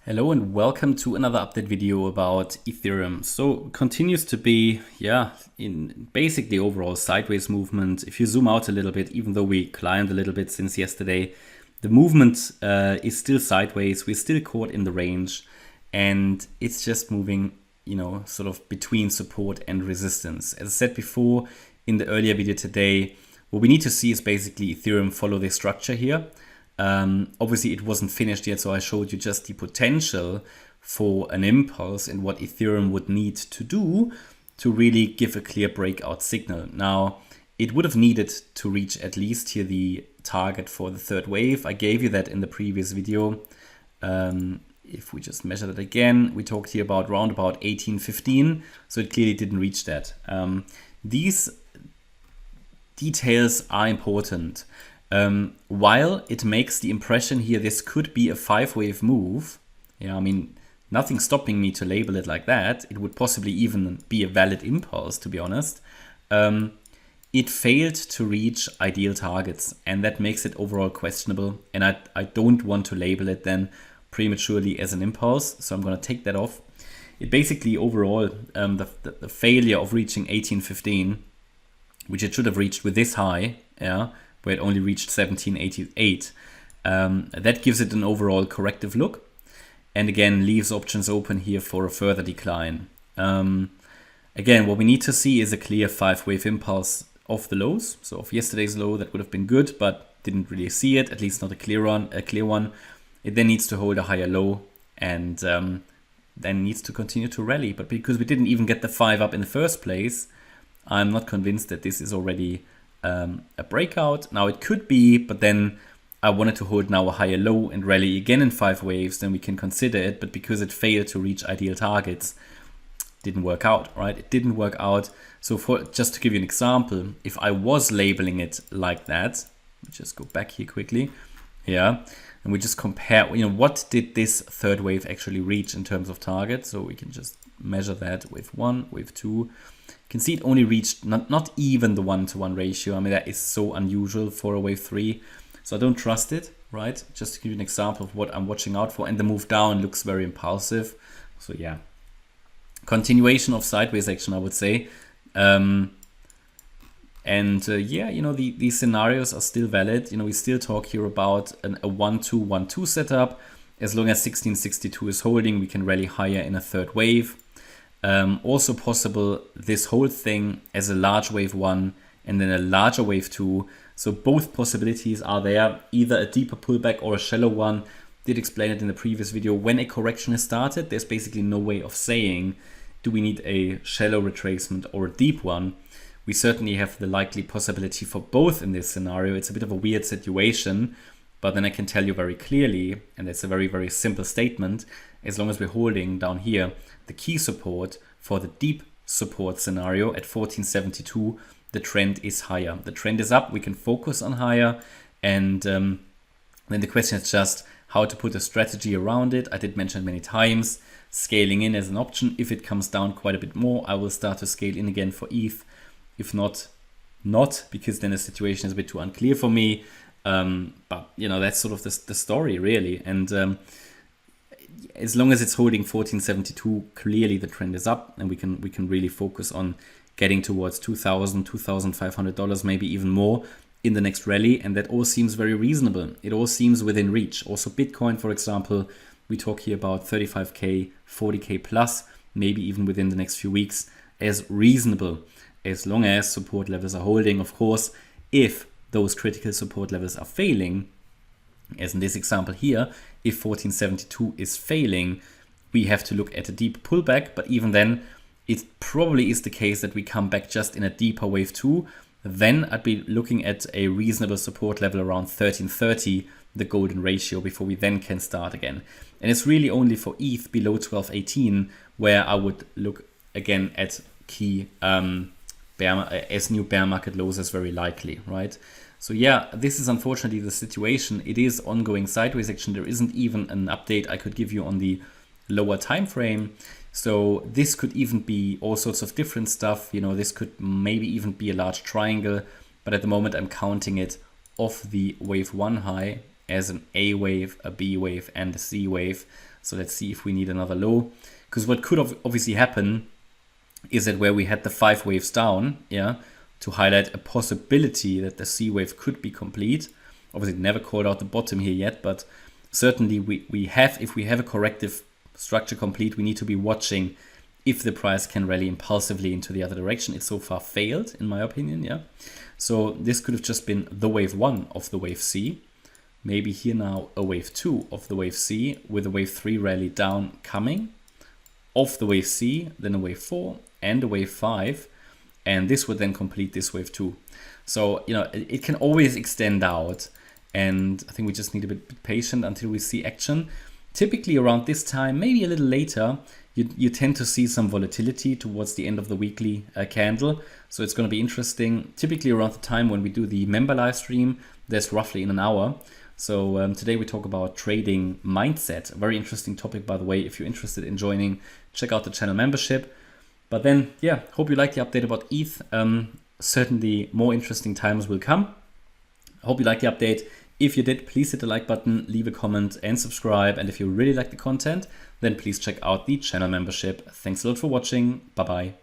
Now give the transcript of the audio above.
Hello and welcome to another update video about Ethereum. So continues to be, in basically overall sideways movement. If you zoom out a little bit, even though we climbed a little bit since yesterday, the movement is still sideways. We're still caught in the range and it's just moving, sort of between support and resistance. As I said before in the earlier video today, what we need to see is basically Ethereum follow the structure here. Obviously it wasn't finished yet, so I showed you just the potential for an impulse and what Ethereum would need to do to really give a clear breakout signal. Now, it would have needed to reach at least here the target for the third wave. I gave you that in the previous video. If we just measure that again, we talked here about round about 1815, so it clearly didn't reach that. These details are important. While it makes the impression here this could be a 5-wave move, nothing stopping me to label it like that. It would possibly even be a valid impulse, to be honest. It failed to reach ideal targets, and that makes it overall questionable. And I don't want to label it then prematurely as an impulse, so I'm going to take that off. It basically overall, the failure of reaching 1815, which it should have reached with this high, where it only reached 1788. That gives it an overall corrective look, and again leaves options open here for a further decline. Again, what we need to see is a clear 5-wave impulse off the lows. So of yesterday's low, that would have been good, but didn't really see it, at least not a clear one. It then needs to hold a higher low and then needs to continue to rally. But because we didn't even get the 5 up in the first place, I'm not convinced that this is already a breakout. Now it could be, but then I wanted to hold now a higher low and rally again in 5 waves, then we can consider it. But because it failed to reach ideal targets, didn't work out, right? It didn't work out. So just to give you an example, if I was labeling it like that, just go back here quickly, and we just compare, what did this third wave actually reach in terms of target? So we can just measure that wave 1, wave 2. You can see it only reached not even the 1-to-1 ratio. That is so unusual for a wave 3. So I don't trust it, right? Just to give you an example of what I'm watching out for. And the move down looks very impulsive. So yeah, continuation of sideways action, I would say. These scenarios are still valid. We still talk here about a 1-2-1-2 setup. As long as 1662 is holding, we can rally higher in a third wave. Also possible this whole thing as a large wave 1 and then a larger wave 2. So both possibilities are there, either a deeper pullback or a shallow one. Did explain it in the previous video. When a correction has started, there's basically no way of saying, do we need a shallow retracement or a deep one? We certainly have the likely possibility for both in this scenario. It's a bit of a weird situation, but then I can tell you very clearly, and it's a very, very simple statement, as long as we're holding down here the key support for the deep support scenario at 1472, the trend is higher. The trend is up, we can focus on higher, and then the question is just how to put a strategy around it. I did mention many times, scaling in as an option. If it comes down quite a bit more, I will start to scale in again for ETH. If not, because then the situation is a bit too unclear for me. But that's sort of the story really. And as long as it's holding 1472, clearly the trend is up, and we can really focus on getting towards $2,000, $2,500, maybe even more in the next rally. And that all seems very reasonable. It all seems within reach. Also Bitcoin, for example, we talk here about 35K, 40K plus, maybe even within the next few weeks, as reasonable, as long as support levels are holding. Of course, if those critical support levels are failing, as in this example here, if 1472 is failing, we have to look at a deep pullback. But even then, it probably is the case that we come back just in a deeper wave 2. Then I'd be looking at a reasonable support level around 1330, the golden ratio, before we then can start again. And it's really only for ETH below 1218 where I would look again at key as new bear market lows as very likely, right? So yeah, this is unfortunately the situation. It is ongoing sideways action. There isn't even an update I could give you on the lower time frame. So this could even be all sorts of different stuff. This could maybe even be a large triangle, but at the moment I'm counting it off the wave 1 high as an A wave, a B wave, and a C wave. So let's see if we need another low. Because what could obviously happen is that where we had the 5 waves down, yeah, to highlight a possibility that the C wave could be complete. Obviously, never called out the bottom here yet, but certainly we have, if we have a corrective structure complete, we need to be watching if the price can rally impulsively into the other direction. It so far failed, in my opinion, yeah. So this could have just been the wave 1 of the wave C. Maybe here now a wave 2 of the wave C with a wave 3 rally down coming of the wave C, then a wave 4 and a wave 5. And this would then complete this wave 2. So, you know, it can always extend out. And I think we just need to be patient until we see action. Typically around this time, maybe a little later, you tend to see some volatility towards the end of the weekly candle. So it's going to be interesting. Typically around the time when we do the member live stream, that's roughly in an hour. So today we talk about trading mindset. A very interesting topic, by the way. If you're interested in joining, check out the channel membership. But then, yeah, hope you like the update about ETH. Certainly more interesting times will come. I hope you like the update. If you did, please hit the like button, leave a comment and subscribe. And if you really like the content, then please check out the channel membership. Thanks a lot for watching. Bye-bye.